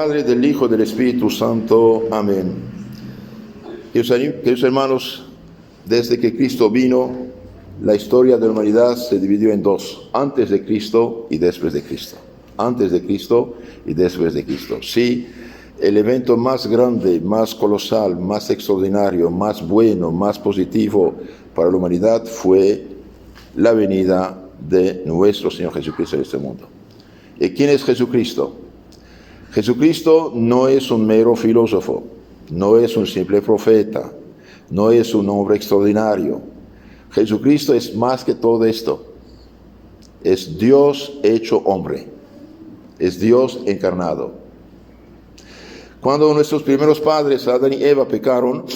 Padre, del Hijo, del Espíritu Santo. Amén. Queridos hermanos, desde que Cristo vino, la historia de la humanidad se dividió en dos: antes de Cristo y después de Cristo. Antes de Cristo y después de Cristo. Sí, el evento más grande, más colosal, más extraordinario, más bueno, más positivo para la humanidad fue la venida de nuestro Señor Jesucristo en este mundo. ¿Y quién es Jesucristo? Jesucristo no es un mero filósofo, no es un simple profeta, no es un hombre extraordinario. Jesucristo es más que todo esto. Es Dios hecho hombre, es Dios encarnado. Cuando nuestros primeros padres, Adán y Eva, pecaron,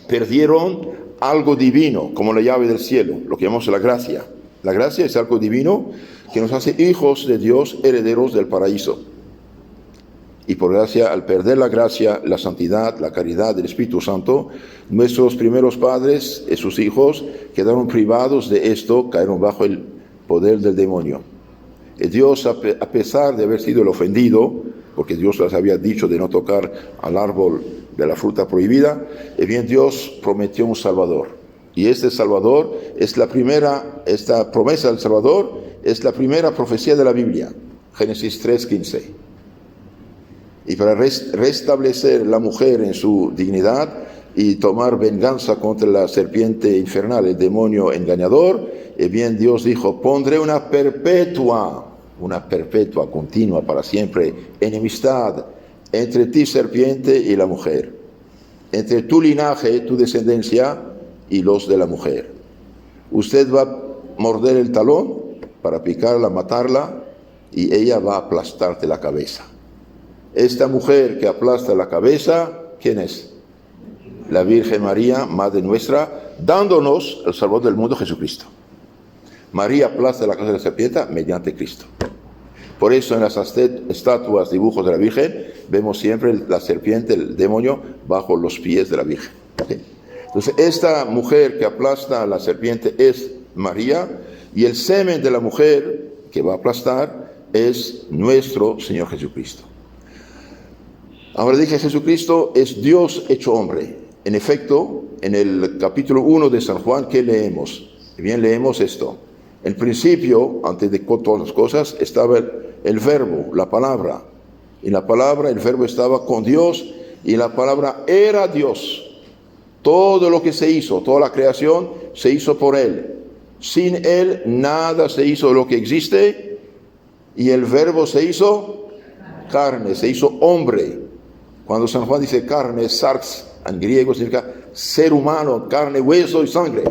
perdieron algo divino, como la llave del cielo, lo que llamamos la gracia. La gracia es algo divino que nos hace hijos de Dios, herederos del paraíso. Y por gracia, al perder la gracia, la santidad, la caridad del Espíritu Santo, nuestros primeros padres y sus hijos quedaron privados de esto, cayeron bajo el poder del demonio. Y Dios, a pesar de haber sido el ofendido, porque Dios les había dicho de no tocar al árbol de la fruta prohibida, y bien Dios prometió un Salvador. Y este Salvador es esta promesa del Salvador es la primera profecía de la Biblia, Génesis 3:15. Y para restablecer la mujer en su dignidad y tomar venganza contra la serpiente infernal, el demonio engañador, y bien Dios dijo: pondré una perpetua continua para siempre, enemistad entre ti, serpiente, y la mujer, entre tu linaje, tu descendencia, y los de la mujer. Usted va a morder el talón para picarla, matarla, y ella va a aplastarte la cabeza. Esta mujer que aplasta la cabeza, ¿quién es? La Virgen María, Madre nuestra, dándonos el Salvador del mundo, Jesucristo. María aplasta la cabeza de la serpiente mediante Cristo. Por eso en las estatuas, dibujos de la Virgen, vemos siempre la serpiente, el demonio, bajo los pies de la Virgen. ¿Okay? Entonces, esta mujer que aplasta a la serpiente es María, y el semen de la mujer que va a aplastar es nuestro Señor Jesucristo. Ahora dije, Jesucristo es Dios hecho hombre. En efecto, en el capítulo 1 de San Juan, ¿qué leemos? Bien, leemos esto. En principio, antes de todas las cosas, estaba el verbo, la palabra. Y la palabra, el verbo estaba con Dios, y la palabra era Dios. Todo lo que se hizo, toda la creación, se hizo por Él. Sin Él, nada se hizo de lo que existe, y el verbo se hizo carne, se hizo hombre. Cuando San Juan dice carne, sarx, en griego significa ser humano, carne, hueso y sangre.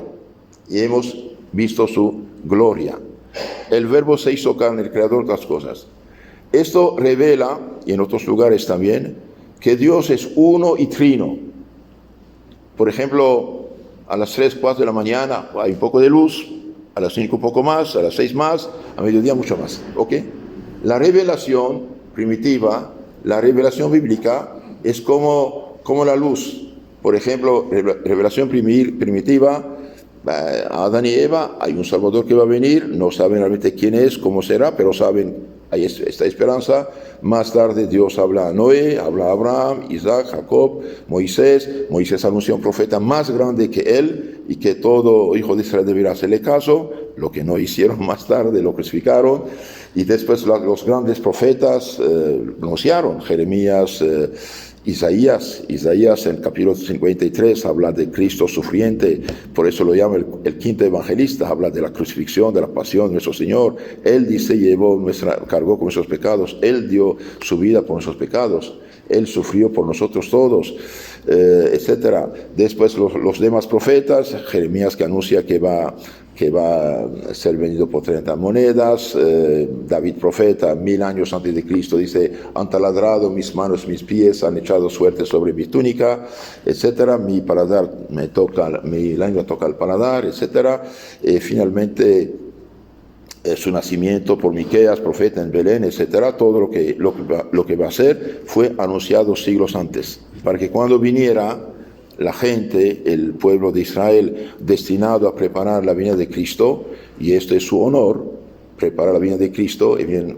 Y hemos visto su gloria. El verbo se hizo carne, el creador de las cosas. Esto revela, y en otros lugares también, que Dios es uno y trino. Por ejemplo, a las 3, 4 de la mañana hay un poco de luz, a las 5 un poco más, a las 6 más, a mediodía mucho más. ¿Ok? La revelación primitiva, la revelación bíblica, es como la luz. Por ejemplo, revelación primitiva, Adán y Eva, hay un Salvador que va a venir, no saben realmente quién es, cómo será, pero saben, hay esta esperanza. Más tarde Dios habla a Noé, habla a Abraham, Isaac, Jacob, Moisés anuncia un profeta más grande que él, y que todo hijo de Israel deberá hacerle caso, lo que no hicieron más tarde, lo crucificaron. Y después los grandes profetas anunciaron, Jeremías, Isaías en el capítulo 53 habla de Cristo sufriente, por eso lo llama el quinto evangelista, habla de la crucifixión, de la pasión de nuestro Señor. Él dice, cargó con nuestros pecados, Él dio su vida por nuestros pecados, Él sufrió por nosotros todos, etcétera. Después los demás profetas, Jeremías que anuncia que va a ser vendido por 30 monedas, David profeta 1000 años antes de Cristo dice: han taladrado mis manos, mis pies, han echado suerte sobre mi túnica, etcétera, mi lengua toca el paladar, etcétera. Finalmente su nacimiento por Miqueas, profeta en Belén, etcétera. Todo lo que va a ser fue anunciado siglos antes, para que cuando viniera la gente, el pueblo de Israel, destinado a preparar la venida de Cristo, y este es su honor, preparar la venida de Cristo, y bien,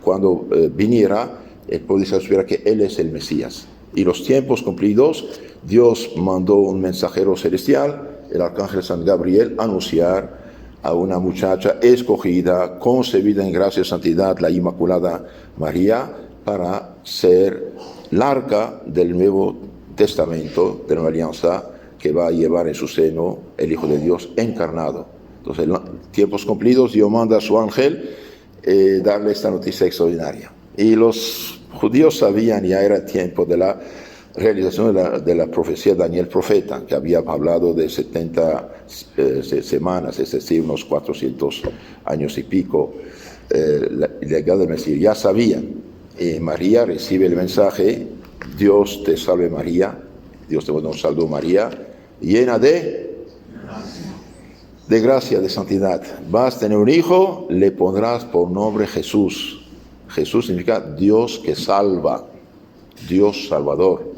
cuando viniera, el pueblo de Israel supiera que Él es el Mesías. Y los tiempos cumplidos, Dios mandó un mensajero celestial, el arcángel San Gabriel, a anunciar a una muchacha escogida, concebida en gracia y santidad, la Inmaculada María, para ser la arca del Nuevo Testamento, de la alianza, que va a llevar en su seno el Hijo de Dios encarnado. Entonces, en tiempos cumplidos, Dios manda a su ángel darle esta noticia extraordinaria. Y los judíos sabían, ya era tiempo de la realización de la profecía de Daniel profeta, que había hablado de 70 semanas, es decir, unos 400 años y pico, la llegada del Mesías. Ya sabían. María recibe el mensaje: Dios te salve María, Dios te manda un saludo María, llena de gracia, de santidad. Vas a tener un hijo, le pondrás por nombre Jesús. Jesús significa Dios que salva, Dios salvador.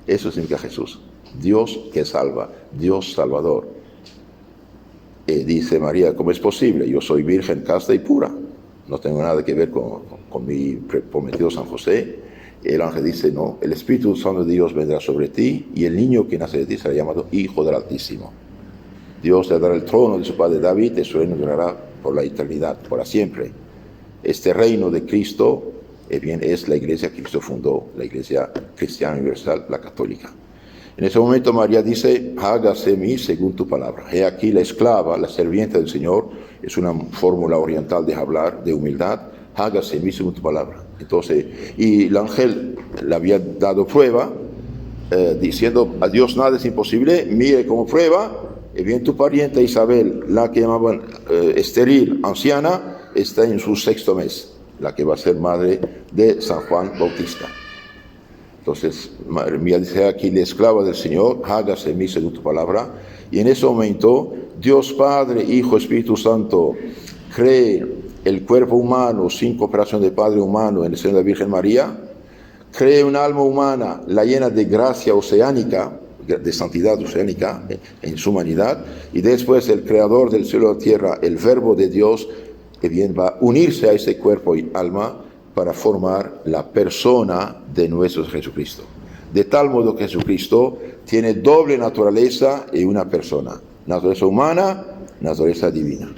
Eso significa Jesús, Dios que salva, Dios salvador. Dice María: ¿cómo es posible? Yo soy virgen, casta y pura. No tengo nada que ver con mi prometido San José. El ángel dice: no, el Espíritu Santo de Dios vendrá sobre ti, y el niño que nace de ti será llamado Hijo del Altísimo. Dios le dará el trono de su padre David, y su reino durará por la eternidad, para siempre. Este reino de Cristo, es la iglesia que Cristo fundó, la iglesia cristiana universal, la católica. En ese momento María dice: hágase en mí según tu palabra. He aquí la esclava, la serviente del Señor. Es una fórmula oriental de hablar, de humildad. Hágase en mí según tu palabra. Entonces, y el ángel le había dado prueba, diciendo: a Dios nada es imposible. Mire como prueba, tu pariente Isabel, la que llamaban estéril, anciana, está en su 6º mes, la que va a ser madre de San Juan Bautista. Entonces, María dice: aquí la esclava del Señor, hágase en mí según tu palabra. Y en ese momento, Dios Padre, Hijo, Espíritu Santo, cree el cuerpo humano sin cooperación del Padre humano en el seno de la Virgen María, cree un alma humana, la llena de gracia oceánica, de santidad oceánica en su humanidad, y después el Creador del cielo y la tierra, el Verbo de Dios, que va a unirse a ese cuerpo y alma para formar la persona de nuestro Jesucristo. De tal modo que Jesucristo tiene doble naturaleza y una persona: naturaleza humana, naturaleza divina.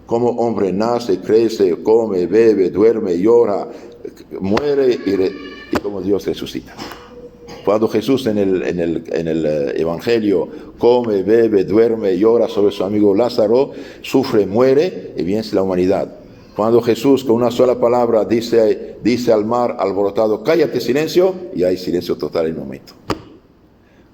Como hombre nace, crece, come, bebe, duerme, llora, muere, y como Dios resucita. Cuando Jesús en el Evangelio come, bebe, duerme, llora sobre su amigo Lázaro, sufre, muere, y viene la humanidad. Cuando Jesús con una sola palabra dice al mar alborotado: cállate, silencio, y hay silencio total en un momento.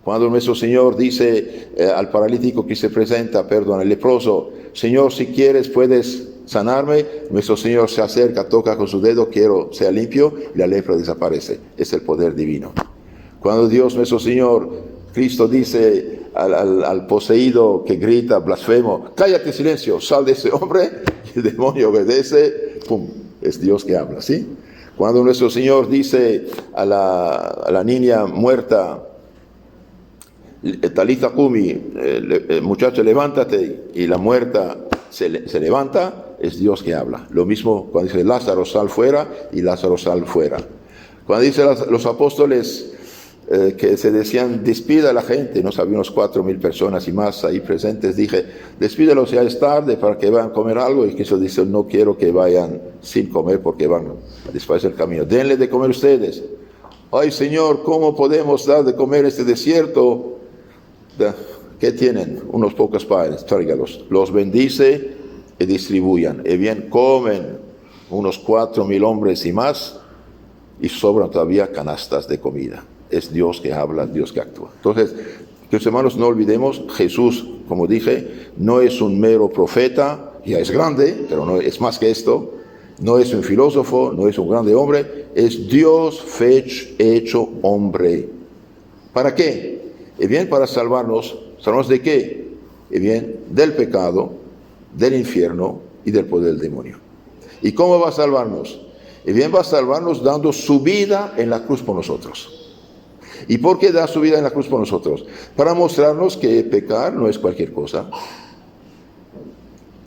Cuando nuestro Señor dice al paralítico que se presenta, al leproso: Señor, si quieres puedes sanarme, nuestro Señor se acerca, toca con su dedo: quiero, sea limpio, y la lepra desaparece. Es el poder divino. Cuando Dios, nuestro Señor, Cristo dice al poseído que grita, blasfemo: cállate, silencio, sal de ese hombre, y el demonio obedece, ¡pum!, es Dios que habla, ¿sí? Cuando nuestro Señor dice a la niña muerta: Talitha Kumi, muchacha, levántate, y la muerta se levanta, es Dios que habla. Lo mismo cuando dice: Lázaro, sal fuera, y Lázaro sal fuera. Cuando dice los apóstoles que se decían: despida a la gente, no sabía, unos 4,000 personas y más ahí presentes, dije: despídelos, ya es tarde, para que vayan a comer algo. Y Cristo dice: no quiero que vayan sin comer, porque van a despacio el camino. Denle de comer ustedes. Ay, Señor, ¿cómo podemos dar de comer este desierto? ¿Qué tienen? Unos pocos panes, tráigalos. Los bendice y distribuyan. Y bien, comen unos 4,000 hombres y más, y sobran todavía canastas de comida. Es Dios que habla, Dios que actúa. Entonces, queridos hermanos, no olvidemos: Jesús, como dije, no es un mero profeta, ya es grande, pero no es más que esto. No es un filósofo, no es un grande hombre, es Dios hecho hombre. ¿Para qué? Y bien, para salvarnos. ¿Salvarnos de qué? Y bien, del pecado, del infierno y del poder del demonio. ¿Y cómo va a salvarnos? Y bien, va a salvarnos dando su vida en la cruz por nosotros. ¿Y por qué da su vida en la cruz por nosotros? Para mostrarnos que pecar no es cualquier cosa.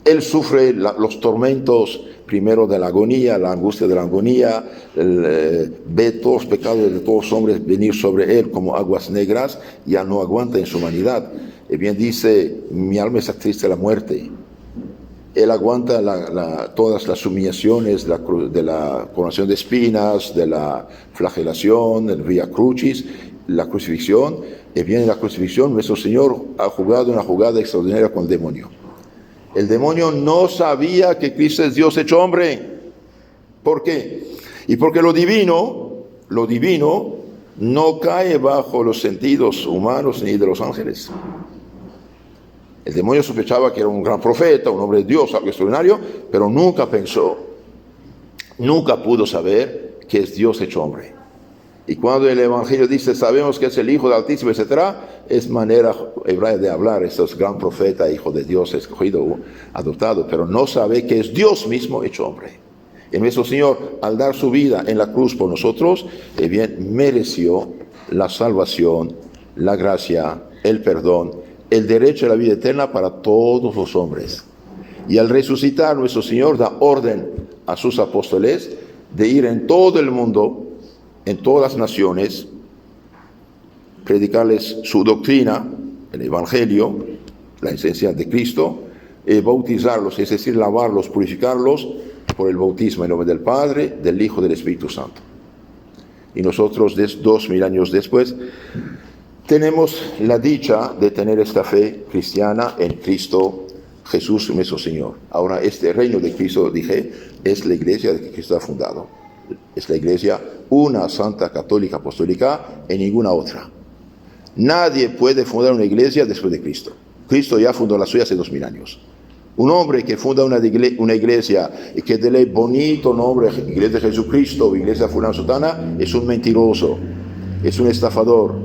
Él sufre los tormentos, primero de la agonía, la angustia de la agonía, ve todos los pecados de todos los hombres venir sobre él como aguas negras, ya no aguanta en su humanidad. Y bien dice, mi alma está triste de la muerte. Él aguanta todas las humillaciones de la coronación de espinas, de la flagelación, el vía crucis, la crucifixión. Y bien en la crucifixión nuestro Señor ha jugado una jugada extraordinaria con el demonio. El demonio no sabía que Cristo es Dios hecho hombre. ¿Por qué? Y porque lo divino no cae bajo los sentidos humanos ni de los ángeles. El demonio sospechaba que era un gran profeta, un hombre de Dios, algo extraordinario, pero nunca pudo saber que es Dios hecho hombre. Y cuando el Evangelio dice, sabemos que es el Hijo del Altísimo, etc., es manera hebrea de hablar, es gran profeta, Hijo de Dios, escogido, adoptado, pero no sabe que es Dios mismo hecho hombre. Y nuestro Señor, al dar su vida en la cruz por nosotros, bien mereció la salvación, la gracia, el perdón, el derecho a la vida eterna para todos los hombres. Y al resucitar, nuestro Señor da orden a sus apóstoles de ir en todo el mundo, en todas las naciones, predicarles su doctrina, el Evangelio, la esencia de Cristo, bautizarlos, es decir, lavarlos, purificarlos por el bautismo en nombre del Padre, del Hijo y del Espíritu Santo. Y nosotros, 2000 años después, tenemos la dicha de tener esta fe cristiana en Cristo Jesús nuestro Señor. Ahora, este reino de Cristo, dije, es la iglesia que Cristo ha fundado. Es la iglesia una, santa, católica, apostólica, y ninguna otra. Nadie puede fundar una iglesia después de Cristo. Cristo ya fundó la suya hace 2000 años. Un hombre que funda una iglesia y que dele bonito nombre, Iglesia de Jesucristo, Iglesia fulana sutana, es un mentiroso, es un estafador,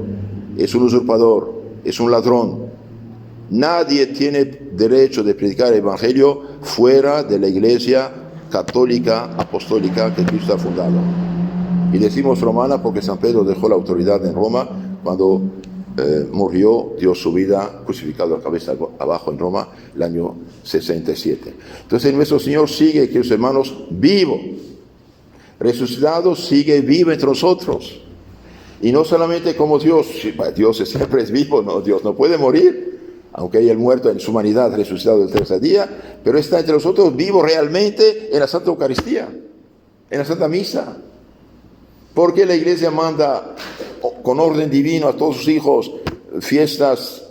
es un usurpador, es un ladrón. Nadie tiene derecho de predicar el Evangelio fuera de la iglesia católica, apostólica que Cristo ha fundado. Y decimos romana porque San Pedro dejó la autoridad en Roma cuando murió, dio su vida crucificado a cabeza abajo en Roma el año 67. Entonces nuestro Señor sigue, queridos hermanos, vivo, resucitado, sigue vivo entre nosotros. Y no solamente como Dios, Dios siempre es vivo, no, Dios no puede morir, aunque haya muerto en su humanidad, resucitado el tercer día, pero está entre nosotros vivo realmente en la Santa Eucaristía, en la Santa Misa. Porque la Iglesia manda con orden divino a todos sus hijos fiestas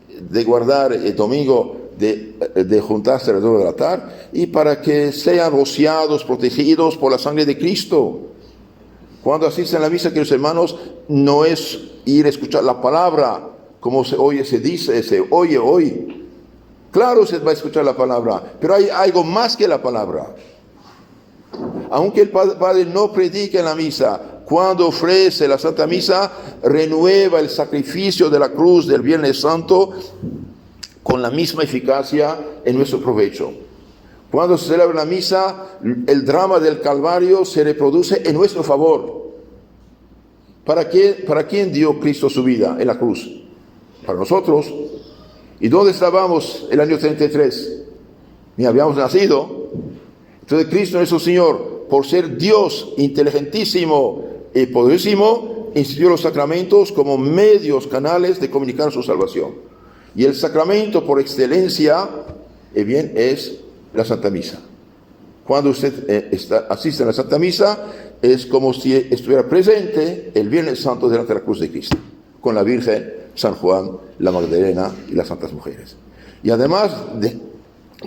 de guardar el domingo, de juntarse alrededor del altar, y para que sean rociados, protegidos por la sangre de Cristo. Cuando asisten a la misa, queridos hermanos, no es ir a escuchar la palabra, como se oye, se dice, se oye hoy. Claro, se va a escuchar la palabra, pero hay algo más que la palabra. Aunque el Padre no predique en la misa, cuando ofrece la Santa Misa, renueva el sacrificio de la cruz del Viernes Santo con la misma eficacia en nuestro provecho. Cuando se celebra la misa, el drama del Calvario se reproduce en nuestro favor. ¿Para quién dio Cristo su vida en la cruz? Para nosotros. ¿Y dónde estábamos el año 33? Ni habíamos nacido. Entonces Cristo nuestro Señor, por ser Dios inteligentísimo y poderosísimo, instituyó los sacramentos como medios, canales de comunicar su salvación. Y el sacramento por excelencia, bien, es la Santa Misa. Cuando usted asiste a la Santa Misa, es como si estuviera presente el Viernes Santo delante de la cruz de Cristo, con la Virgen, San Juan, la Magdalena y las santas mujeres. Y además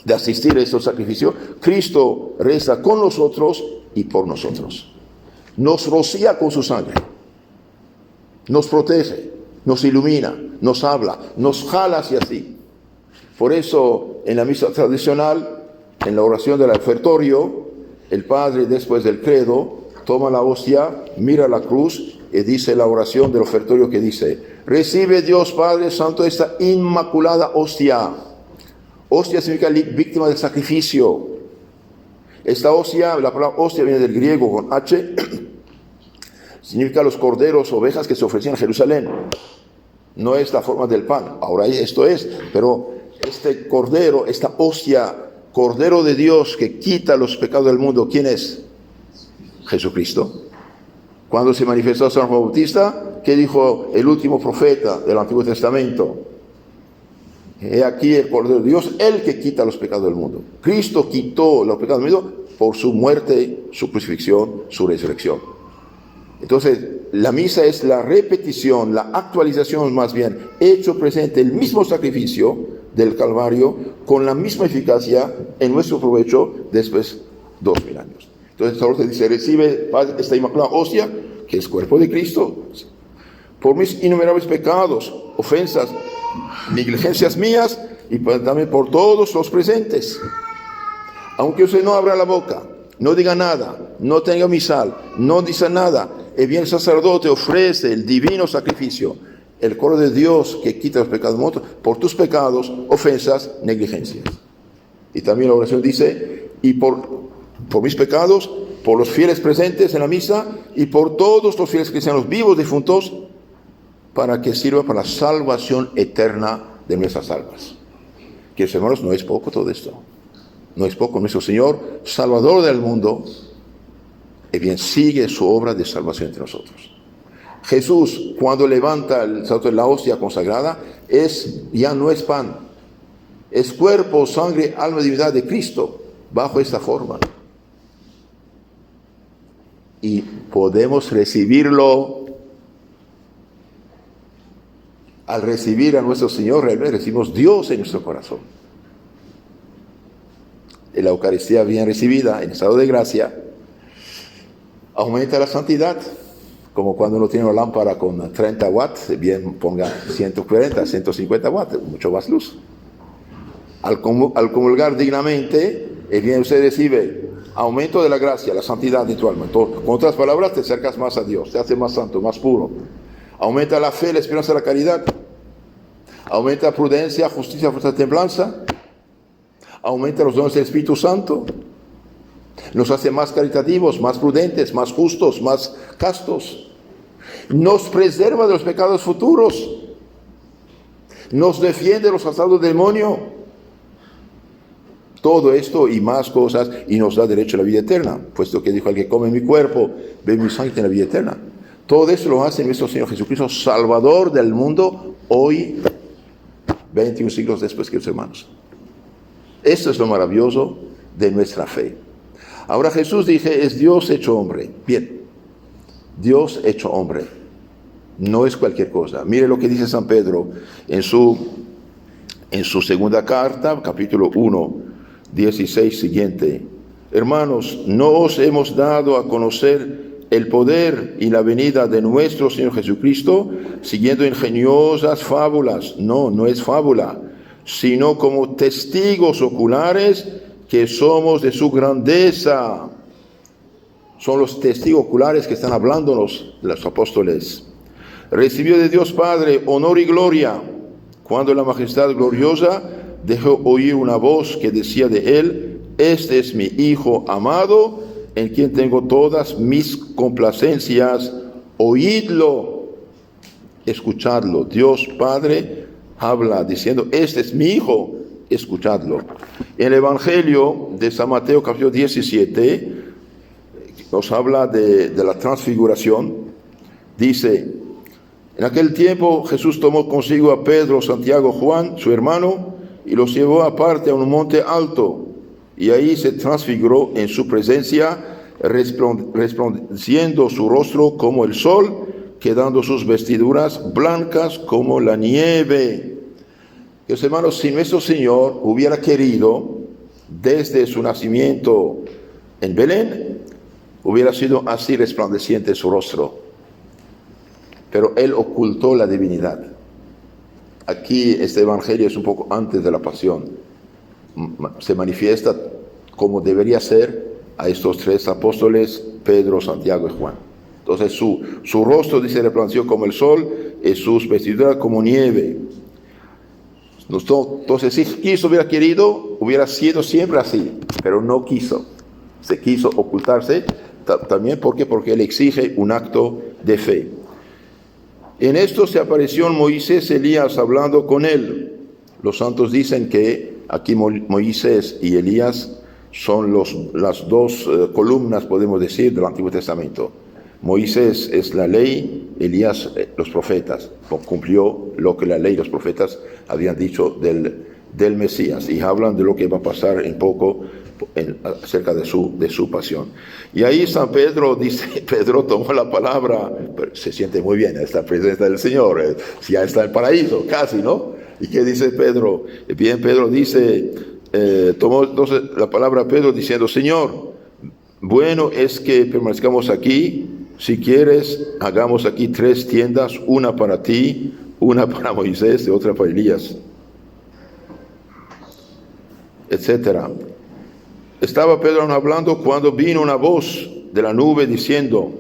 de asistir a estos sacrificios, Cristo reza con nosotros y por nosotros. Nos rocía con su sangre, nos protege, nos ilumina, nos habla, nos jala hacia sí. Por eso, en la misa tradicional, en la oración del ofertorio, el Padre, después del credo, toma la hostia, mira la cruz y dice la oración del ofertorio que dice: recibe Dios Padre Santo esta inmaculada hostia. Hostia significa víctima del sacrificio. Esta hostia, la palabra hostia viene del griego con H, significa los corderos, ovejas que se ofrecían en Jerusalén. No es la forma del pan, ahora esto es, pero este cordero, esta hostia Cordero de Dios que quita los pecados del mundo, ¿quién es? Jesucristo. Cuando se manifestó San Juan Bautista, ¿qué dijo el último profeta del Antiguo Testamento? He aquí el Cordero de Dios, el que quita los pecados del mundo. Cristo quitó los pecados del mundo por su muerte, su crucifixión, su resurrección. Entonces, la misa es la repetición, la actualización más bien, hecho presente el mismo sacrificio del Calvario con la misma eficacia en nuestro provecho después de 2000 años. Entonces, el sacerdote dice, recibe esta inmaculada hostia, que es cuerpo de Cristo, por mis innumerables pecados, ofensas, negligencias mías y también por todos los presentes. Aunque usted no abra la boca, no diga nada, no tenga misal, no dice nada, el bien sacerdote ofrece el divino sacrificio, el Cordero de Dios que quita los pecados muertos por tus pecados, ofensas, negligencias. Y también la oración dice, y por mis pecados, por los fieles presentes en la misa y por todos los fieles cristianos vivos, difuntos, para que sirva para la salvación eterna de nuestras almas. Que hermanos, no es poco todo esto. No es poco. Nuestro Señor, Salvador del mundo, bien sigue su obra de salvación entre nosotros. Jesús, cuando levanta la hostia consagrada, ya no es pan, es cuerpo, sangre, alma y divinidad de Cristo, bajo esta forma. Y podemos recibirlo. Al recibir a nuestro Señor, realmente recibimos Dios en nuestro corazón. En la Eucaristía bien recibida, en estado de gracia, aumenta la santidad, como cuando uno tiene una lámpara con 30 watts, bien ponga 140, 150 watts, mucho más luz. Al comulgar dignamente, bien usted recibe aumento de la gracia, la santidad de tu alma. Entonces, con otras palabras, te acercas más a Dios, te hace más santo, más puro. Aumenta la fe, la esperanza, la caridad. Aumenta la prudencia, justicia, fuerza, templanza. Aumenta los dones del Espíritu Santo. Nos hace más caritativos, más prudentes, más justos, más castos. Nos preserva de los pecados futuros. Nos defiende de los asaltos del demonio. Todo esto y más cosas, y nos da derecho a la vida eterna, puesto que dijo: el que come mi cuerpo, bebe mi sangre, tiene la vida eterna. Todo eso lo hace nuestro Señor Jesucristo, Salvador del mundo, hoy, 21 siglos después que los hermanos. Esto es lo maravilloso de nuestra fe. Ahora Jesús, dije, es Dios hecho hombre. Bien, Dios hecho hombre. No es cualquier cosa. Mire lo que dice San Pedro en su segunda carta, capítulo 1, 16 siguiente. Hermanos, no os hemos dado a conocer el poder y la venida de nuestro Señor Jesucristo siguiendo ingeniosas fábulas. No es fábula, sino como testigos oculares que somos de su grandeza. Son los testigos oculares que están hablándonos los apóstoles. Recibió de Dios Padre honor y gloria, cuando la majestad gloriosa dejó oír una voz que decía de él: este es mi Hijo amado, en quien tengo todas mis complacencias, oídlo, escuchadlo. Dios Padre habla diciendo: este es mi Hijo, escuchadlo. En el Evangelio de San Mateo, capítulo 17, nos habla de la transfiguración. Dice: en aquel tiempo Jesús tomó consigo a Pedro, Santiago, Juan, su hermano, y los llevó aparte a un monte alto, y ahí se transfiguró en su presencia, resplandeciendo su rostro como el sol, quedando sus vestiduras blancas como la nieve. Los hermanos, si nuestro Señor hubiera querido, desde su nacimiento en Belén, hubiera sido así resplandeciente su rostro. Pero Él ocultó la divinidad. Aquí este evangelio es un poco antes de la pasión. Se manifiesta como debería ser a estos tres apóstoles, Pedro, Santiago y Juan. Entonces su rostro, dice, resplandeció como el sol, y sus vestiduras como nieve. Entonces, si quiso, hubiera querido, hubiera sido siempre así, pero no quiso. Se quiso ocultarse también porque Él exige un acto de fe. En esto se apareció Moisés, Elías hablando con él. Los santos dicen que aquí Moisés y Elías son las dos columnas, podemos decir, del Antiguo Testamento. Moisés es la ley, Elías los profetas. Cumplió lo que la ley y los profetas habían dicho del Mesías, y hablan de lo que va a pasar en poco acerca de su pasión. Y ahí San Pedro dice, Pedro tomó la palabra, pero se siente muy bien, está presencia del Señor, ya está en el paraíso, casi, ¿no? ¿Y qué dice Pedro? Bien, Pedro dice, tomó entonces la palabra Pedro diciendo, Señor, bueno es que permanezcamos aquí, si quieres, hagamos aquí 3 tiendas, una para ti, una para Moisés y otra para Elías, etcétera. Estaba Pedro hablando cuando vino una voz de la nube diciendo,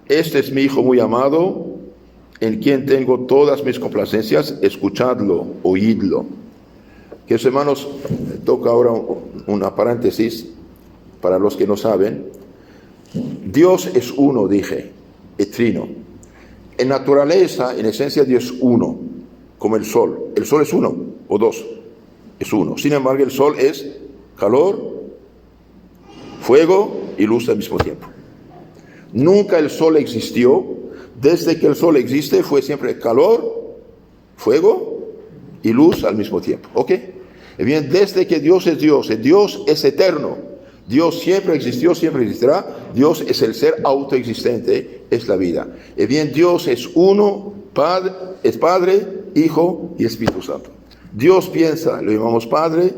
este es mi Hijo muy amado, en quien tengo todas mis complacencias, escuchadlo, oídlo. Que hermanos, toca ahora una paréntesis para los que no saben. Dios es uno, dije, es trino. En naturaleza, en esencia, Dios es uno, como el sol. El sol es uno, o dos, es uno. Sin embargo, el sol es calor, fuego y luz al mismo tiempo. Nunca el sol existió. Desde que el sol existe fue siempre calor, fuego y luz al mismo tiempo. ¿Ok? Bien, desde que Dios es eterno. Dios siempre existió, siempre existirá. Dios es el ser autoexistente, es la vida. Bien, Dios es uno, es Padre, Hijo y Espíritu Santo. Dios piensa, lo llamamos Padre.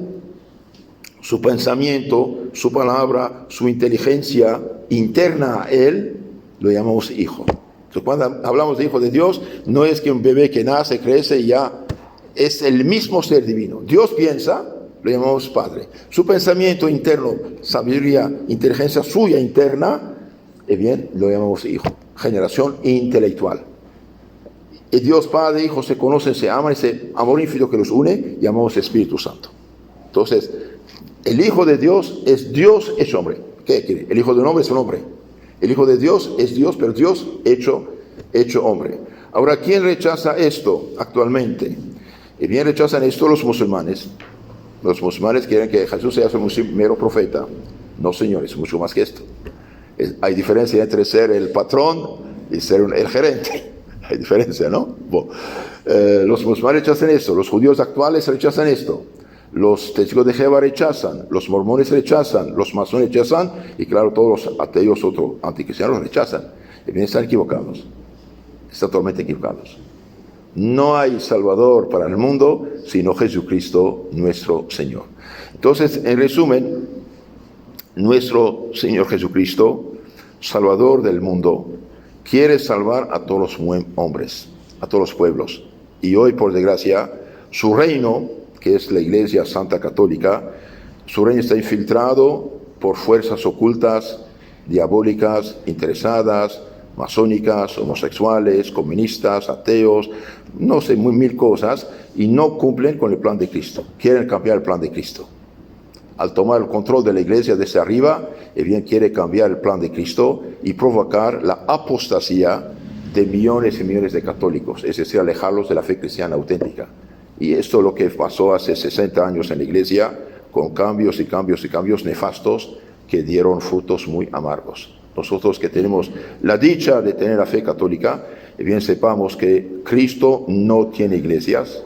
Su pensamiento, su palabra, su inteligencia interna a Él, lo llamamos Hijo. Entonces, cuando hablamos de Hijo de Dios, no es que un bebé que nace, crece y ya es el mismo ser divino. Dios piensa, lo llamamos Padre. Su pensamiento interno, sabiduría, inteligencia suya interna, bien, lo llamamos Hijo. Generación intelectual. Y Dios Padre e Hijo se conocen, se aman, ese amor infinito que los une, llamamos Espíritu Santo. Entonces, el Hijo de Dios hecho hombre. ¿Qué quiere? El Hijo de un hombre es un hombre. El Hijo de Dios es Dios, pero Dios hecho hombre. Ahora, ¿quién rechaza esto actualmente? Y bien rechazan esto los musulmanes. Los musulmanes quieren que Jesús sea un mero profeta. No, señores, mucho más que esto. Hay diferencia entre ser el patrón y ser el gerente. Hay diferencia, ¿no? Bueno, los musulmanes rechazan esto. Los judíos actuales rechazan esto. Los testigos de Jehová rechazan, los mormones rechazan, los masones rechazan, y claro, todos los ateos anticristianos rechazan. Y bien, están equivocados, están totalmente equivocados. No hay Salvador para el mundo sino Jesucristo nuestro Señor. Entonces, en resumen, nuestro Señor Jesucristo, Salvador del mundo, quiere salvar a todos los hombres, a todos los pueblos. Y hoy, por desgracia, su reino, que es la Iglesia Santa Católica, su reino está infiltrado por fuerzas ocultas, diabólicas, interesadas, masónicas, homosexuales, comunistas, ateos, no sé, mil cosas, y no cumplen con el plan de Cristo. Quieren cambiar el plan de Cristo. Al tomar el control de la Iglesia desde arriba, bien quiere cambiar el plan de Cristo y provocar la apostasía de millones y millones de católicos, es decir, alejarlos de la fe cristiana auténtica. Y esto es lo que pasó hace 60 años en la Iglesia, con cambios y cambios y cambios nefastos que dieron frutos muy amargos. Nosotros que tenemos la dicha de tener la fe católica, bien sepamos que Cristo no tiene iglesias.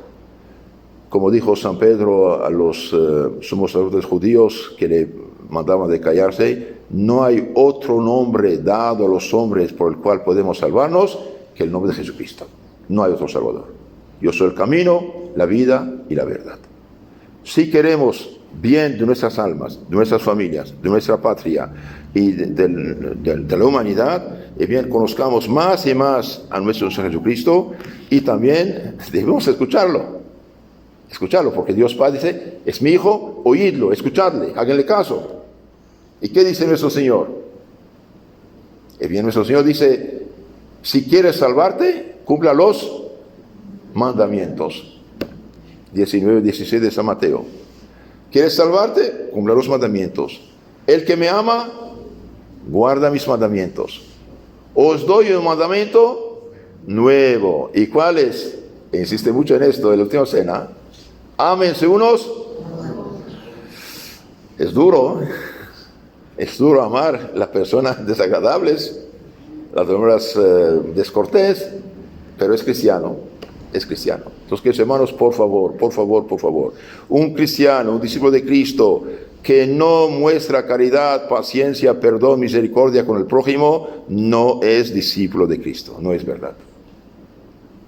Como dijo San Pedro a los sumos sacerdotes judíos que le mandaban de callarse, no hay otro nombre dado a los hombres por el cual podemos salvarnos que el nombre de Jesucristo. No hay otro Salvador. Yo soy el camino, la vida y la verdad. Si queremos bien de nuestras almas, de nuestras familias, de nuestra patria y de la humanidad, bien conozcamos más y más a nuestro Señor Jesucristo, y también debemos escucharlo, porque Dios Padre dice, es mi Hijo, oídlo, escuchadle, háganle caso. ¿Y qué dice nuestro Señor? Bien, nuestro Señor dice, si quieres salvarte, cumpla los mandamientos. 19, 16 de San Mateo. ¿Quieres salvarte? Cumpla los mandamientos. El que me ama, guarda mis mandamientos. Os doy un mandamiento nuevo. ¿Y cuál es? Insiste mucho en esto de la última cena. Ámense unos. Es duro, ¿eh? Es duro amar las personas desagradables, las personas descortés, pero es cristiano, es cristiano. Entonces, queridos hermanos, por favor, un cristiano, un discípulo de Cristo, que no muestra caridad, paciencia, perdón, misericordia con el prójimo, no es discípulo de Cristo, no es verdad.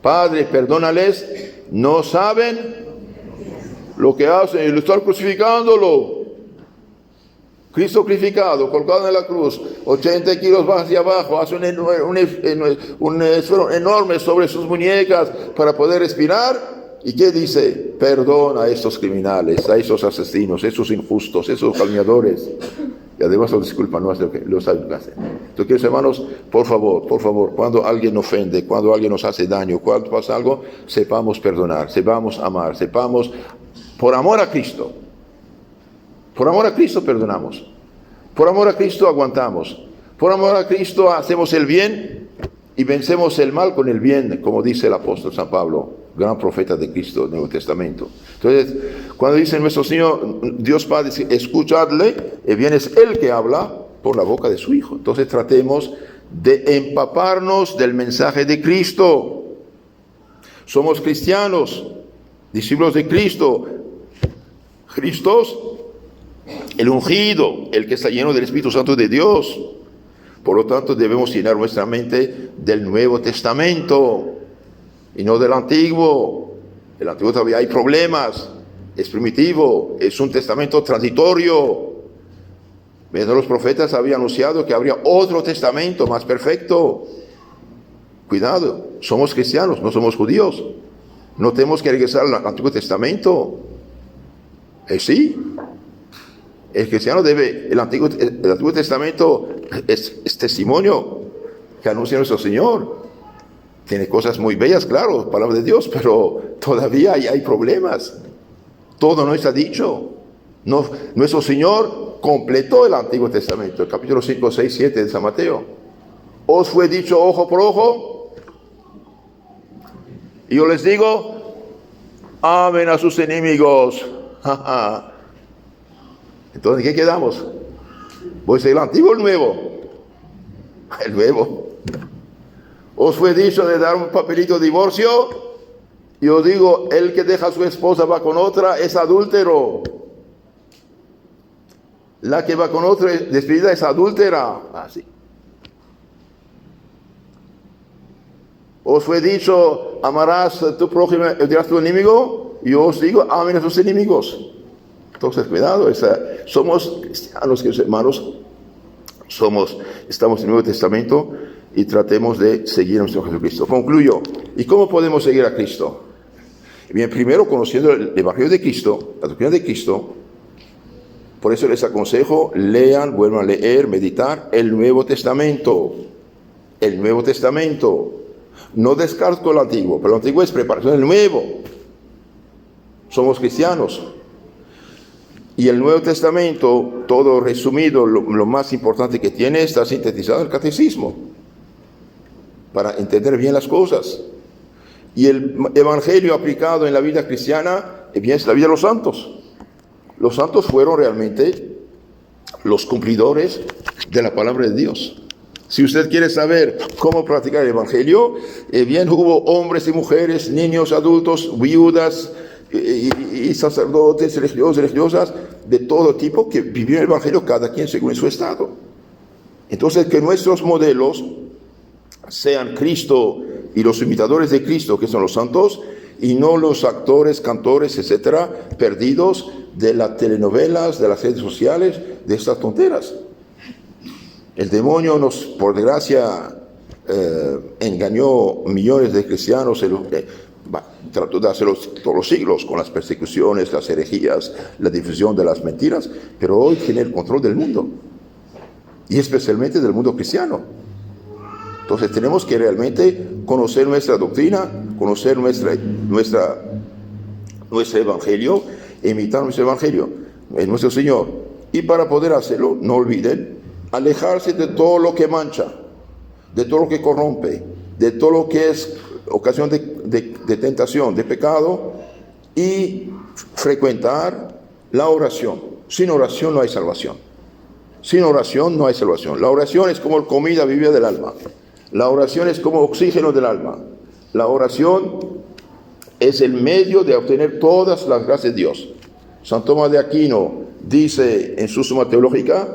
Padre, perdónales, no saben lo que hacen, y lo están crucificándolo. Cristo crucificado, colgado en la cruz, 80 kilos hacia abajo, hace un esfuerzo enorme sobre sus muñecas para poder respirar. ¿Y qué dice? Perdona a estos criminales, a estos asesinos, a estos injustos, a estos calumniadores. Y además los disculpan, no es lo que hacen. Entonces, queridos hermanos, por favor, cuando alguien ofende, cuando alguien nos hace daño, cuando pasa algo, sepamos perdonar, sepamos amar, sepamos, por amor a Cristo perdonamos, por amor a Cristo aguantamos, por amor a Cristo hacemos el bien y vencemos el mal con el bien, como dice el apóstol San Pablo, gran profeta de Cristo del Nuevo Testamento. Entonces, cuando dice nuestro Señor, Dios Padre, escuchadle, el bien es Él que habla por la boca de su Hijo. Entonces tratemos de empaparnos del mensaje de Cristo. Somos cristianos, discípulos de Cristo. Cristos, el ungido, el que está lleno del Espíritu Santo de Dios. Por lo tanto, debemos llenar nuestra mente del Nuevo Testamento y no del Antiguo. El Antiguo todavía hay problemas, es primitivo, es un testamento transitorio. Los profetas habían anunciado que habría otro testamento más perfecto. Cuidado, somos cristianos, no somos judíos. No tenemos que regresar al Antiguo Testamento. Sí. El cristiano debe, el Antiguo Testamento es testimonio que anuncia nuestro Señor. Tiene cosas muy bellas, claro, palabra de Dios, pero todavía hay problemas. Todo no está dicho. No, nuestro Señor completó el Antiguo Testamento, el capítulo 5, 6, 7 de San Mateo. Os fue dicho ojo por ojo, y yo les digo, amen a sus enemigos. Entonces, ¿en qué quedamos? Pues el antiguo o el nuevo. El nuevo. Os fue dicho de dar un papelito de divorcio, y os digo, el que deja a su esposa va con otra, es adúltero. La que va con otra despedida es adúltera. Así. Os fue dicho, amarás a tu prójimo, odiarás a tu enemigo, y yo os digo, amen a sus enemigos. Entonces, cuidado, somos cristianos, queridos hermanos, estamos en el Nuevo Testamento y tratemos de seguir a nuestro Jesucristo. Concluyo. ¿Y cómo podemos seguir a Cristo? Bien, primero conociendo el Evangelio de Cristo, la doctrina de Cristo. Por eso les aconsejo, lean, vuelvan a leer, meditar el Nuevo Testamento. El Nuevo Testamento. No descarto el Antiguo, pero el Antiguo es preparación del Nuevo. Somos cristianos. Y el Nuevo Testamento, todo resumido, lo más importante que tiene, está sintetizado en el Catecismo, para entender bien las cosas. Y el Evangelio aplicado en la vida cristiana, bien, es la vida de los santos. Los santos fueron realmente los cumplidores de la palabra de Dios. Si usted quiere saber cómo practicar el Evangelio, bien, hubo hombres y mujeres, niños, adultos, viudas, y sacerdotes, religiosos, religiosas, de todo tipo, que vivieron el Evangelio, cada quien según su estado. Entonces, que nuestros modelos sean Cristo y los imitadores de Cristo, que son los santos, y no los actores, cantores, etcétera, perdidos de las telenovelas, de las redes sociales, de estas tonteras. El demonio nos, por desgracia, engañó millones de cristianos, trató de hacerlo todos los siglos, con las persecuciones, las herejías, la difusión de las mentiras, pero hoy tiene el control del mundo, y especialmente del mundo cristiano. Entonces tenemos que realmente conocer nuestra doctrina, conocer nuestro Evangelio, imitar nuestro Evangelio, en nuestro Señor. Y para poder hacerlo, no olviden, alejarse de todo lo que mancha, de todo lo que corrompe, de todo lo que es ocasión de tentación, de pecado, y frecuentar la oración. Sin oración no hay salvación. Sin oración no hay salvación. La oración es como comida viva del alma. La oración es como oxígeno del alma. La oración es el medio de obtener todas las gracias de Dios. San Tomás de Aquino dice en su Suma Teológica: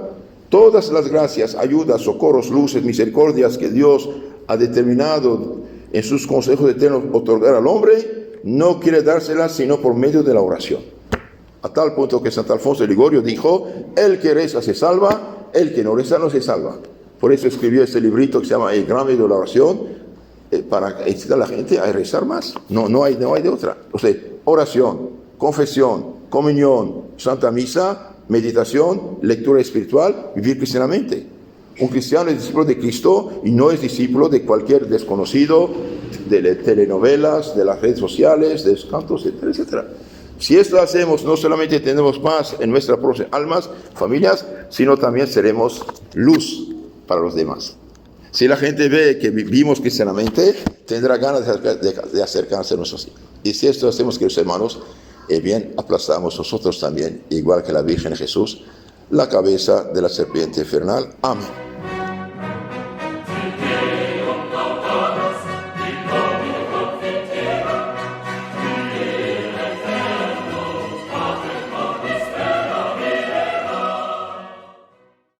todas las gracias, ayudas, socorros, luces, misericordias que Dios ha determinado en sus consejos eternos otorgar al hombre, no quiere dárselas sino por medio de la oración. A tal punto que Santo Alfonso de Ligorio dijo: el que reza se salva, el que no reza no se salva. Por eso escribió este librito que se llama El Gran Medio de la Oración, para incitar a la gente a rezar más. No hay de otra. O sea, oración, confesión, comunión, Santa Misa, meditación, lectura espiritual, vivir cristianamente. Un cristiano es discípulo de Cristo y no es discípulo de cualquier desconocido, de telenovelas, de las redes sociales, de los cantos, etcétera, etcétera. Si esto hacemos, no solamente tendremos paz en nuestras propias almas, familias, sino también seremos luz para los demás. Si la gente ve que vivimos cristianamente, tendrá ganas de acercarse a nosotros. Y si esto hacemos, queridos hermanos, bien, aplastamos nosotros también, igual que la Virgen Jesús, la cabeza de la serpiente infernal. Amén.